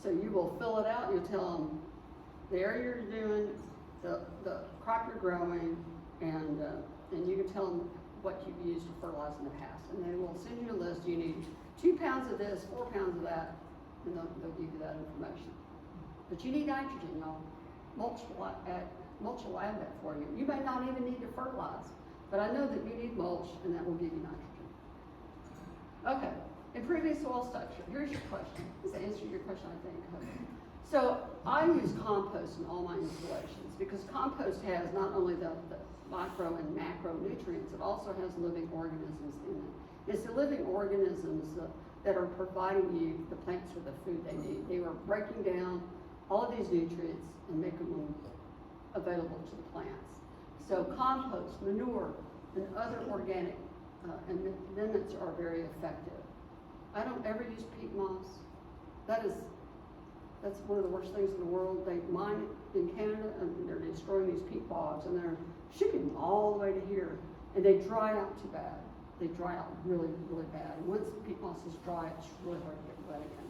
So you will fill it out. You'll tell them the area you're doing, the crop you're growing, and you can tell them what you've used to fertilize in the past. And they will send you a list. You need 2 pounds of this, 4 pounds of that, and they'll give you that information. But you need nitrogen, y'all. Mulch will add that for you. You may not even need to fertilize, but I know that you need mulch, and that will give you nitrogen. Okay, improving soil structure. Here's your question. This answers your question, I think. So I use compost in all my installations because compost has not only the micro and macro nutrients, it also has living organisms in it. It's the living organisms that are providing you, the plants, with the food they need. They are breaking down all of these nutrients and making them available to the plants. So compost, manure, and other organic amendments are very effective. I don't ever use peat moss. That's one of the worst things in the world. They mine it in Canada and they're destroying these peat bogs and they're shipping them all the way to here, and they dry out too bad. They dry out really, really bad. And once the peat moss is dry, it's really hard to get wet again.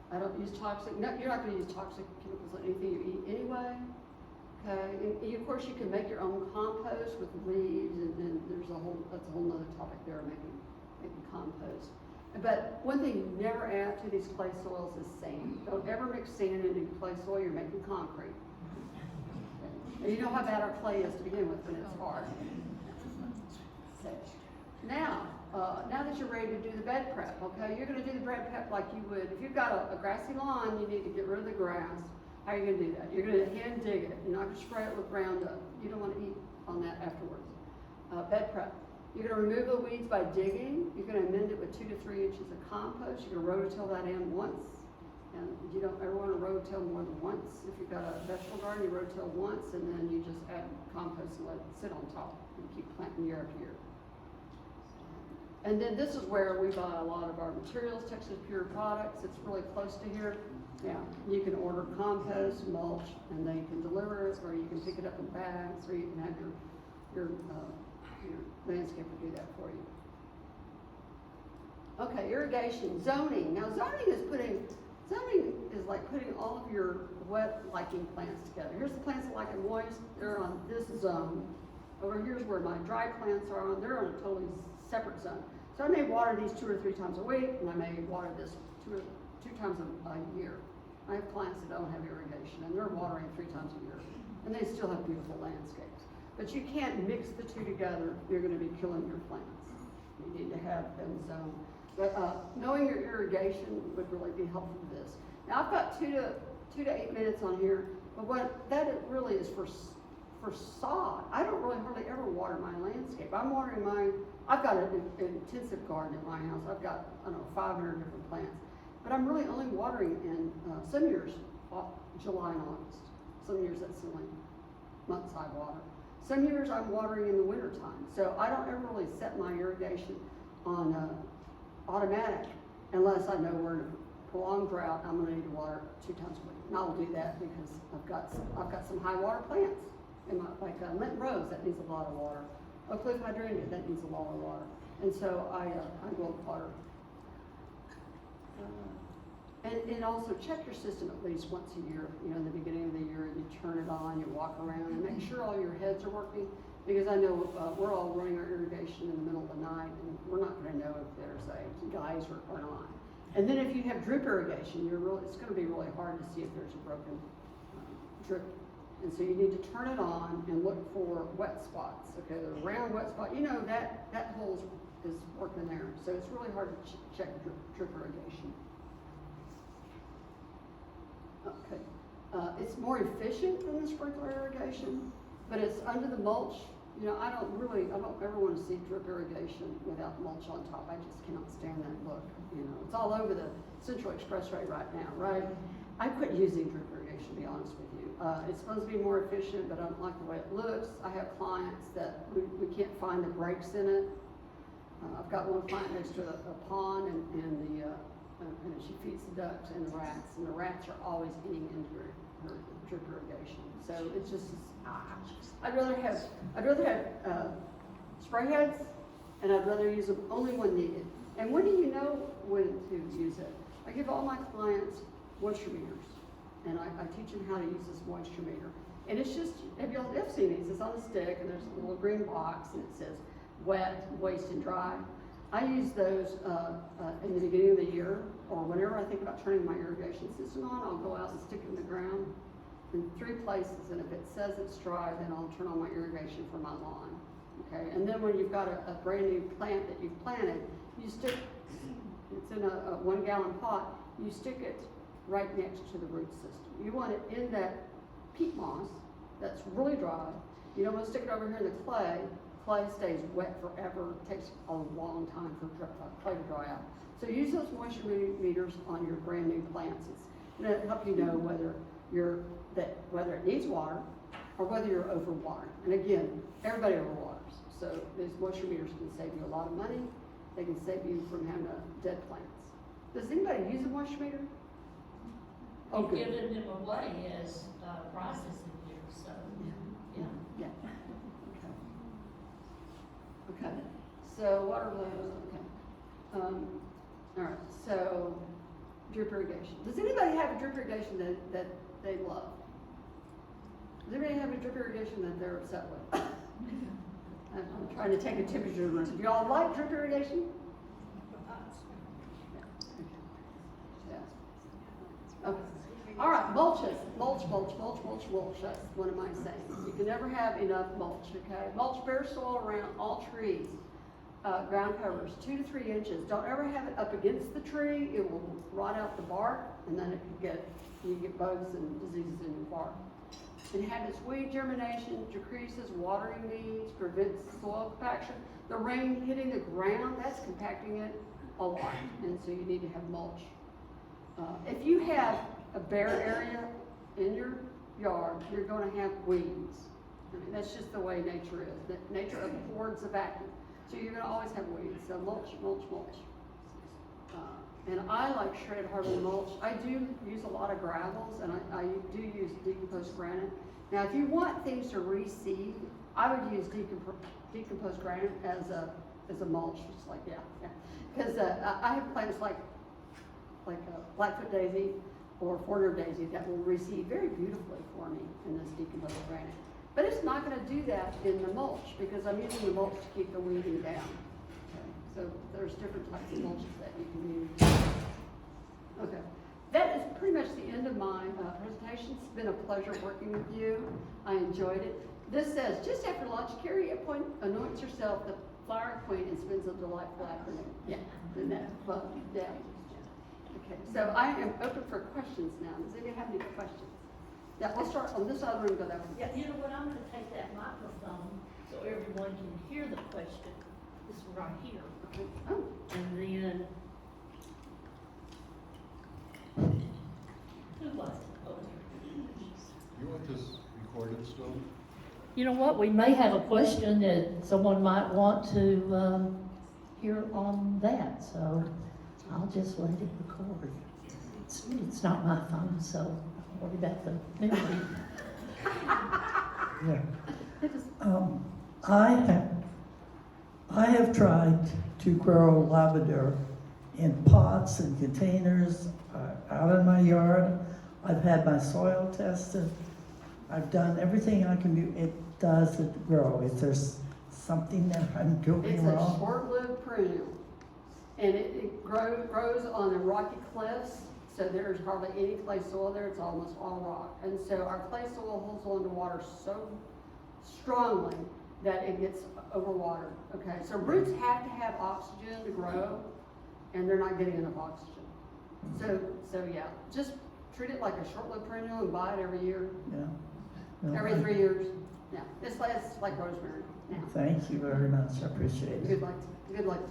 I don't use toxic, no, you're not going to use toxic chemicals on anything you eat anyway. Okay, and of course you can make your own compost with leaves, and then that's a whole other topic there, making compost. But one thing you never add to these clay soils is sand. Don't ever mix sand into clay soil, you're making concrete. Okay. And you know how bad our clay is to begin with when it's hard. So, now that you're ready to do the bed prep, okay, you're gonna do the bed prep like you would, if you've got a grassy lawn, you need to get rid of the grass. How are you gonna do that? You're gonna hand dig it. You're not gonna spray it with Roundup. You don't wanna eat on that afterwards. Bed prep. You're gonna remove the weeds by digging. You're gonna amend it with 2 to 3 inches of compost. You're gonna rototill that in once. And you don't ever wanna rototill more than once. If you've got a vegetable garden, you rototill once and then you just add compost and let it sit on top and keep planting year after year. And then this is where we buy a lot of our materials, Texas Pure Products. It's really close to here. Yeah, you can order compost, mulch, and they can deliver it, or you can pick it up in bags, or you can have your landscaper do that for you. Okay, irrigation, zoning. Now zoning is like putting all of your wet liking plants together. Here's the plants that like it moist, they're on this zone. Over here's where my dry plants are on, they're on a totally separate zone. So I may water these 2 or 3 times a week, and I may water this two times a year. I have clients that don't have irrigation, and they're watering 3 times a year, and they still have beautiful landscapes. But you can't mix the two together, you're gonna be killing your plants. You need to have them zoned. But knowing your irrigation would really be helpful to this. Now I've got 2 to 8 minutes on here, but what that really is for sod. I don't really hardly ever water my landscape. I've got an intensive garden at my house. I've got, 500 different plants. But I'm really only watering in, some years, July and August. Some years that's the only months I water. Some years I'm watering in the winter time. So I don't ever really set my irrigation on automatic unless I know we're in a prolonged drought. I'm gonna need to water 2 times a week. And I'll do that because I've got some high water plants. In my, like Lenten Rose, that needs a lot of water. Oak Leaf Hydrangea, that needs a lot of water. And so I will water. And also check your system at least once a year. You know, in the beginning of the year, you turn it on, you walk around, and make sure all your heads are working. Because I know we're all running our irrigation in the middle of the night, and we're not going to know if there's a geyser or not. And then if you have drip irrigation, it's going to be really hard to see if there's a broken drip. And so you need to turn it on and look for wet spots. Okay, the round wet spot, you know that hole is working there. So it's really hard to check drip irrigation. Okay, it's more efficient than the sprinkler irrigation, but it's under the mulch. You know, I don't ever want to see drip irrigation without mulch on top. I just cannot stand that look. You know, it's all over the Central Expressway right now, right? I quit using drip irrigation, to be honest with you. It's supposed to be more efficient, but I don't like the way it looks. I have clients that we can't find the breaks in it. I've got one client next to a pond, and she feeds the ducks and the rats are always eating into her drip irrigation. So it's just, I'd rather have spray heads, and I'd rather use them only when needed. And when do you know when to use it? I give all my clients moisture meters, and I teach them how to use this moisture meter. And it's just, have you seen these? It's on a stick, and there's a little green box, and it says wet, moist, and dry. I use those in the beginning of the year, or whenever I think about turning my irrigation system on, I'll go out and stick it in the ground in 3 places, and if it says it's dry, then I'll turn on my irrigation for my lawn. Okay, and then when you've got a brand new plant that you've planted, you stick, it's in a 1 gallon pot, you stick it right next to the root system. You want it in that peat moss that's really dry. You don't want to stick it over here in the clay. Clay stays wet forever. It takes a long time for clay to dry out. So use those moisture meters on your brand new plants. It's going to help you know whether it needs water or whether you're overwatering. And again, everybody overwaters. So these moisture meters can save you a lot of money. They can save you from having dead plants. Does anybody use a moisture meter? Oh, good. Giving them away as processing here, so, yeah. Yeah. Okay. So water flows, okay. All right, so drip irrigation. Does anybody have a drip irrigation that they love? Does anybody have a drip irrigation that they're upset with? I'm trying to take a temperature of the room. Do y'all like drip irrigation? Yeah. Okay. All right, mulches, mulch. That's one of my sayings. You can never have enough mulch, okay? Mulch bare soil around all trees, ground covers, 2 to 3 inches. Don't ever have it up against the tree. It will rot out the bark, and then you get bugs and diseases in your bark. Inhibits weed germination, decreases watering needs, prevents soil compaction. The rain hitting the ground, that's compacting it a lot, and so you need to have mulch. If you have a bare area in your yard, you're going to have weeds. I mean, that's just the way nature is. Nature abhors a vacuum, so you're going to always have weeds. So mulch. And I like shredded hardwood mulch. I do use a lot of gravels, and I do use decomposed granite. Now, if you want things to reseed, I would use decomposed granite as a mulch. Just like because I have plants like Blackfoot daisy or Forner daisy that will reseed very beautifully for me in this decomposed granite. But it's not going to do that in the mulch because I'm using the mulch to keep the weeding down. Okay. So there's different types of mulches that you can use. Okay. That is pretty much the end of my presentation. It's been a pleasure working with you. I enjoyed it. This says, just after lunch, Carrie anoints herself the flower queen and spends a delightful afternoon. Yeah, isn't that fun? Yeah. Okay, so I am open for questions now. Does anybody have any questions? Yeah, we'll start on this side of the room, go that way. Yeah, you know what, I'm gonna take that microphone so everyone can hear the question. This one right here. Okay. Oh, And then, who was it? Oh, You want this recorded still? you know what, we may have a question that someone might want to, hear on that, so I'll just let it record. It's not my phone, so don't worry about the memory. Yeah. I have tried to grow lavender in pots and containers out in my yard. I've had my soil tested. I've done everything I can do. It doesn't grow. Is there something that I'm doing it's wrong? a short-lived perennial. And it grows on the rocky cliffs, so there's hardly any clay soil there. It's almost all rock. And so our clay soil holds on to water so strongly that it gets overwatered. Okay, so roots have to have oxygen to grow, and they're not getting enough oxygen. So yeah, just treat it like a short-lived perennial and buy it every year. Yeah. No, Every 3 years. Yeah, it's like rosemary. Now, Thank you very much. I appreciate it. good luck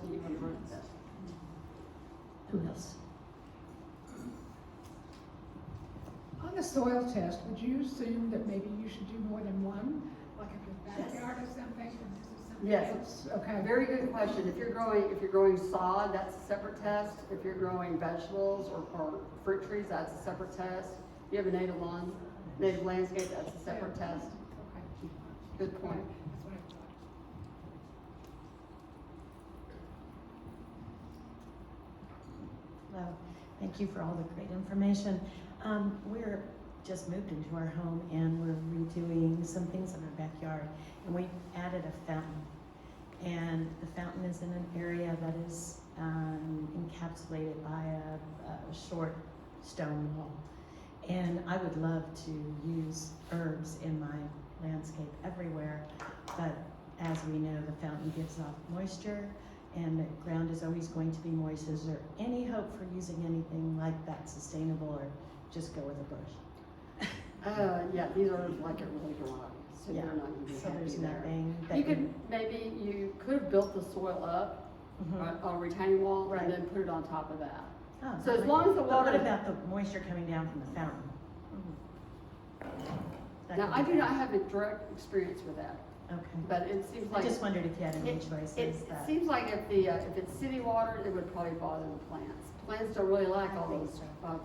to you on the root test. Who else? On the soil test, would you assume that maybe you should do more than one? Like if your backyard or something, and this is something Yes. else? Okay. Very good question. If you're growing sod, that's a separate test. If you're growing vegetables or fruit trees, that's a separate test. If you have a native landscape, that's a separate test. Okay. Good point. That's what I thought. Hello, thank you for all the great information. We're just moved into our home and we're redoing some things in our backyard, and we added a fountain. And the fountain is in an area that is encapsulated by a short stone wall. And I would love to use herbs in my landscape everywhere, but as we know, the fountain gives off moisture and the ground is always going to be moist. Is there any hope for using anything like that sustainable, or just go with a bush? Yeah, these are like it really dry, so Yeah. they're not gonna be So happy there's there. nothing that You could have built the soil up Mhm. on a retaining wall Right. and then put it on top of that. Oh, So as but- long as the but water- what about the moisture coming down from the fountain? That Now, could I be do not bad. have a direct experience with that, Okay. but it seems I like. just wondered if you had any It choices that. seems like if it's city water, it would probably bother the plants. Plants don't really like all those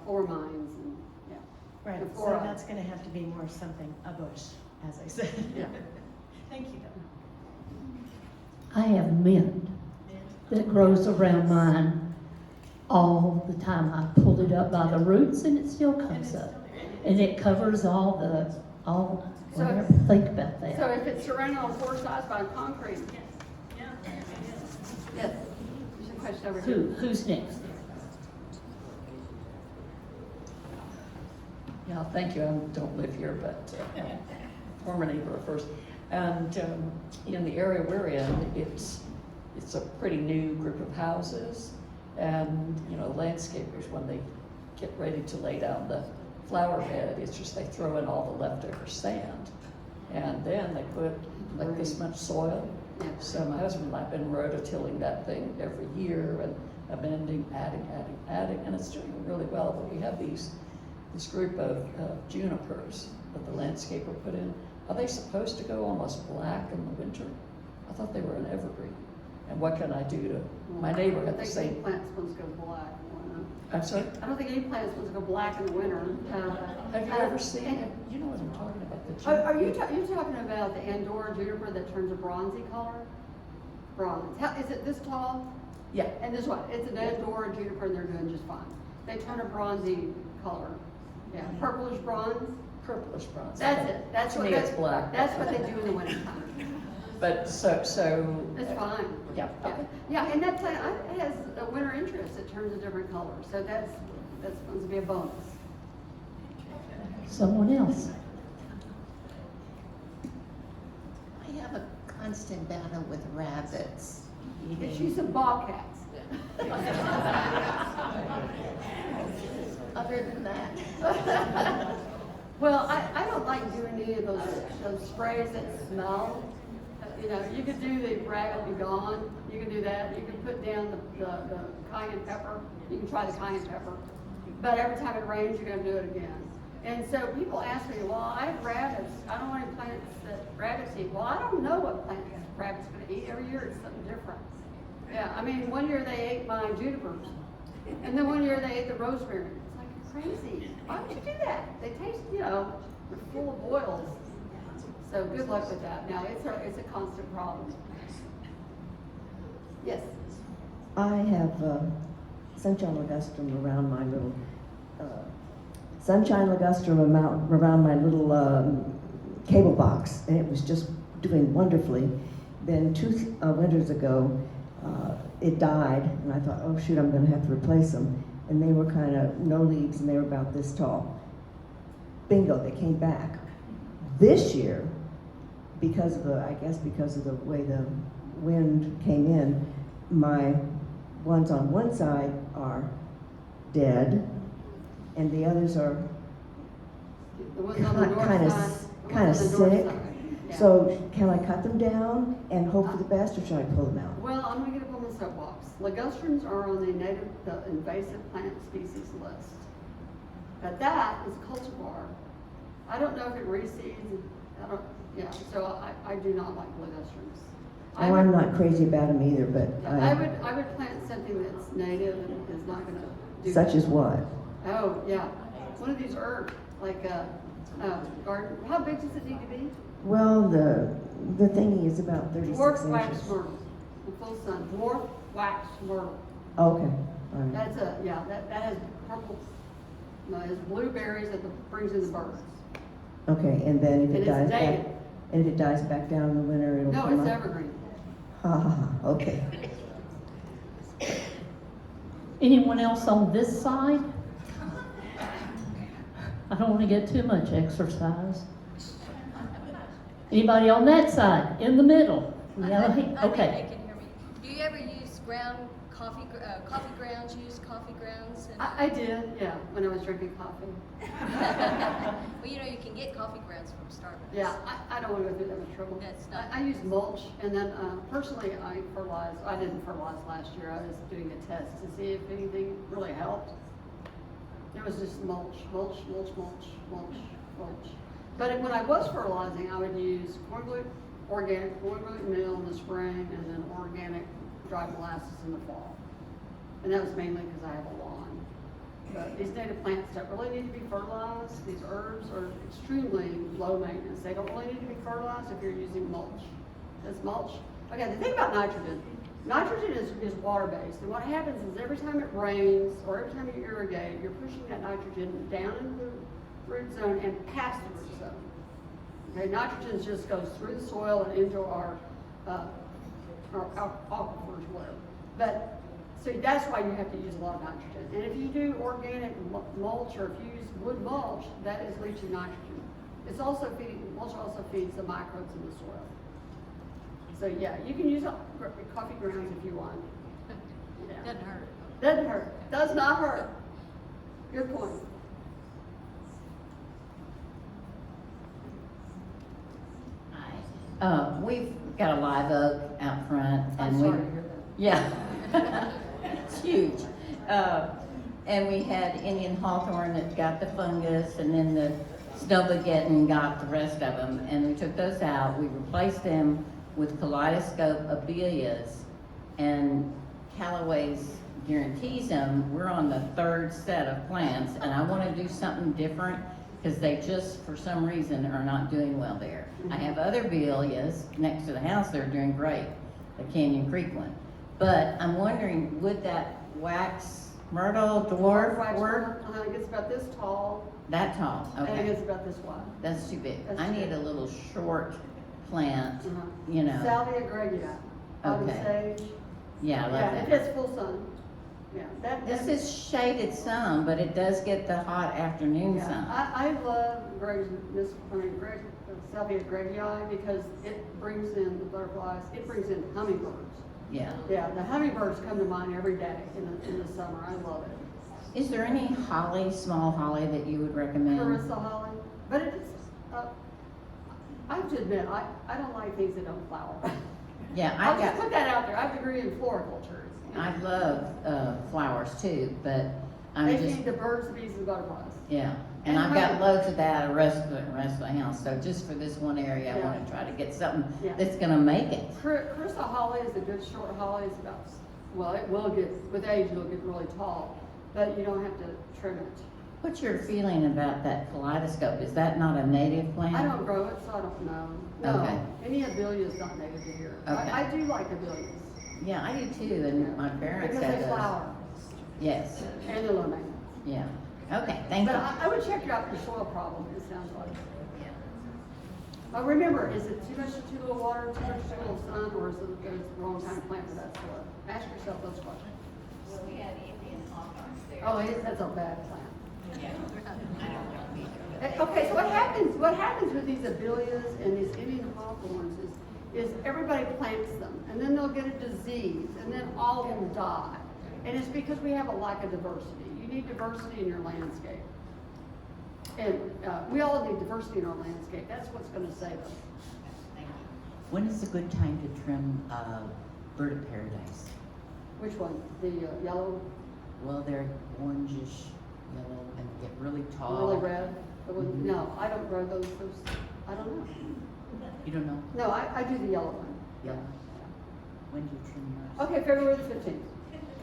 ore mines and, yeah. Right, the so fluoride. that's gonna have to be more something, a bush, as I said. Yeah. Thank you, though. I have mint that grows around mine all the time. I pulled it up by the roots and it still comes up. And it covers whatever, think about So that. if it's surrounded on 4 sides by concrete. Yes. There's a question over here. Who's next? thank you, I don't live here, but former neighbor first. And in the area we're in, it's a pretty new group of houses. And, you know, landscapers, when they get ready to lay down the flower bed, it's just they throw in all the leftover sand. And then they put like this much soil. So my husband and I have been rototilling that thing every year and amending, adding, and it's doing really well. But we have this group of junipers that the landscaper put in. Are they supposed to go almost black in the winter? I thought they were an evergreen. And what can I do to, my neighbor had the I same. think any plant's supposed to go black in the winter. I'm sorry? I don't think any plant's supposed to go black in the winter. Have you ever seen it? You know what I'm talking about, the Are juniper. you talking about the Andorra juniper that turns a bronzy color? Bronze. Is it this tall? Yeah. And this one, it's an Andorra juniper and they're doing just fine. They turn a bronzy color. Yeah, purplish bronze. Purplish bronze. That's it. That's To what me, it's black. That's what they do in the wintertime. But so. It's fine. Yeah, okay. Yeah, and that plant it has a winter interest. It turns a different color. So that's supposed to be a bonus. Someone else? I have a constant battle with rabbits Get eating. you some bobcats. Other than that, Well, I don't like doing any of those sprays that smell. You know, you could do the rabbit be gone. You can do that. You can put down the cayenne pepper. You can try the cayenne pepper. But every time it rains, you're going to do it again. And so people ask me, well, I have rabbits. I don't want any plants that rabbits eat. Well, I don't know what plants rabbits are going to eat. Every year it's something different. Yeah, I mean, one year they ate my junipers. And then one year they ate the rosemary. It's like, you're crazy. Why would you do that? They taste, you know, they're full of oils. So good luck with that. Now, it's a constant problem. Yes. I have sunshine ligustrum around my little around my little cable box, and it was just doing wonderfully. Then 2 winters ago, it died, and I thought, oh shoot, I'm going to have to replace them. And they were kind of no leaves, and they were about this tall. Bingo, they came back. This year, because of the way the wind came in, my ones on one side are dead, and the others are The ones on the north kind of side. the kind of ones on the north sick. side. Yeah. So can I cut them down and hope for the best, or should I pull them out? Well, I'm gonna get up on the soapbox. Ligustrums are on the invasive plant species list. But that is a cultivar. I don't know if it reseeds, so I do not like ligustrums. Oh, I'm not crazy about them either, but I would plant something that's native and is not gonna do. such as what? Oh, yeah, one of these herbs, like garden, how big does it need to be? Well, the thingy is about 36 Dwarf wax inches. myrtle, in full sun, dwarf wax myrtle. Okay, all right. That's that has purple, no, it has blueberries that brings in the birds. Okay, and then if And it it's dies back, native. and if it dies back down in the winter, it'll No, come it's up? evergreen. Ha ha ha, okay. Anyone else on this side? I don't want to get too much exercise. Anybody on that side? In the middle? Yeah, I think okay. they can hear me. Do you ever use coffee grounds, used coffee grounds? I did, yeah, when I was drinking coffee. Well, you know, you can get coffee grounds from Starbucks. Yeah, I don't want to go through that much trouble. That's not- I use mulch, and then personally, I didn't fertilize last year. I was doing a test to see if anything really helped. It was just mulch. But when I was fertilizing, I would use organic corn gluten meal in the spring, and then organic dry molasses in the fall. And that was mainly because I have a lawn. But these native plants don't really need to be fertilized. These herbs are extremely low maintenance. They don't really need to be fertilized if you're using mulch. Does mulch? Okay, the thing about nitrogen is water-based. And what happens is every time it rains or every time you irrigate, you're pushing that nitrogen down into the root zone and past the root zone. Okay, nitrogen just goes through the soil and into our aquifers, whatever. But So that's why you have to use a lot of nitrogen. And if you do organic mulch or if you use wood mulch, that is leaching nitrogen. Mulch also feeds the microbes in the soil. So yeah, you can use coffee grounds if you want. Yeah. Doesn't hurt. Doesn't hurt, does not hurt. Good point. We've got a live oak out front, I'm and sorry to hear that. yeah, it's huge. And we had Indian hawthorn that got the fungus, and then the snowmageddon got the rest of them. And we took those out. We replaced them with kaleidoscope abelias, and Callaway's guarantees them. We're on the third set of plants, and I want to do something different because they just, for some reason, are not doing well there. I have other abelias next to the house that are doing great, the Canyon Creek one. But I'm wondering, would that wax myrtle dwarf work? It gets about this tall, That tall, and it okay. gets about this wide. That's too big. That's I too need big. a little short plant, Uh-huh. you know. Salvia gregia, autumn Okay. sage. Yeah, I love Yeah, it that. gets full sun. Yeah, This is shaded some, but it does get the hot afternoon Yeah, sun. I love Salvia gregia because it brings in the butterflies, it brings in hummingbirds. Yeah. Yeah, the hummingbirds come to mind every day in the summer, I love it. Is there any holly, small holly that you would recommend? Carissa holly, but it's, I have to admit, I don't like things that don't flower. Yeah, I'll just put that out there, I have a degree in floriculture. I love flowers too, but I'm They just, feed the birds, bees, and butterflies. yeah. And I've got loads of that, the rest of the house. So just for this one area, I Yeah. want to try to get something Yeah. that's gonna make it. Carissa holly is a good short holly, it's about, well, it will get, with age, it'll get really tall, but you don't have to trim it. What's your feeling about that kaleidoscope? Is that not a native plant? I don't grow it, so I don't know. No, Okay. any abelia is not native to here. Okay. I do like abelias. Yeah, I do too, and my parents Because had they those. flower, Yes, and they're low maintenance. yeah. Okay, thank But you. I would check out your soil problem, it sounds like. Remember, is it too little water, too little sun, or is it the wrong time to plant for that soil? Ask yourself those questions. Well, we had Indian hawthorns there. Oh, that's a bad plant. Yeah, I don't want to be there. Okay, so what happens with these abelias and these Indian hawthorns is everybody plants them, and then they'll get a disease, and then all of them die. And it's because we have a lack of diversity. You need diversity in your landscape. And we all need diversity in our landscape. That's what's gonna save us. Thank you. When is a good time to trim bird of paradise? Which one? The yellow, Well, they're orangish yellow and get really tall. really red? The one- No, I don't grow those, I don't know. You don't know? No, I do the yellow one. Yellow. When do you trim yours? Okay, February the 15th.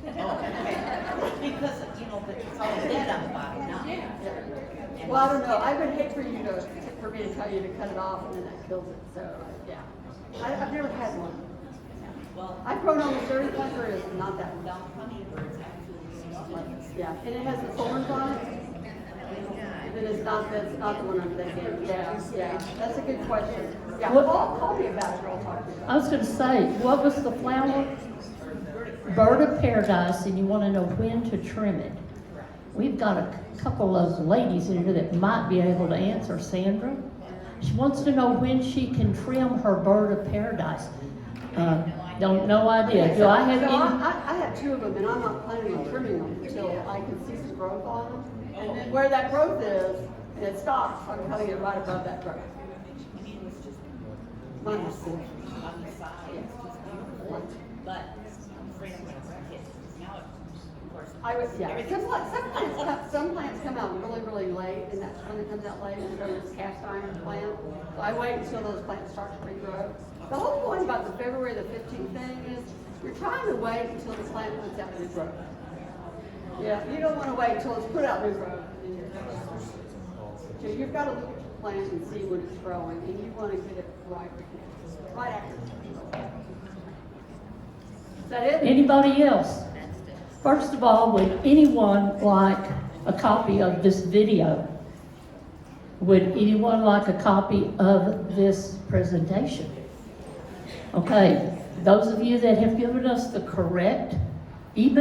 Oh, okay. Because, you know, but it's all dead on the bottom now. And Well, I don't know, I would hate for me to tell you to cut it off and then that kills it, so, yeah. I've never had one. Well, I've grown almost every plant there is, not that one. hummingbirds actually. Yeah, and it has the thorns on it? Then that's not the one I'm thinking, yeah, that's a good question. Yeah, What- call me about it, I'll talk to you I was gonna say, what was the flower? Bird of paradise, and you wanna know when to trim it. We've got a couple of ladies in here that might be able to answer. Sandra? She wants to know when she can trim her bird of paradise. No idea. Do I have So any? I have two of them, and I'm not planning on trimming them until I can see some growth on them. And then where that growth is, and it stops, I'm cutting it right above that growth. Mine is cool. On the side, it's just beautiful, but I'm afraid I'm gonna wreck it. Now, of course. Some plants come out really, really late, and that's when it comes out late, and it's cast iron plant. So I wait until those plants start to regrow. The whole point about the February the 15th thing is, you're trying to wait until the plant puts out new growth. Yeah, you don't wanna wait until it's put out new growth. So you've gotta look at your plant and see when it's growing, and you wanna get it right after. Is that it? Anybody else? First of all, would anyone like a copy of this video? Would anyone like a copy of this presentation? Okay, those of you that have given us the correct email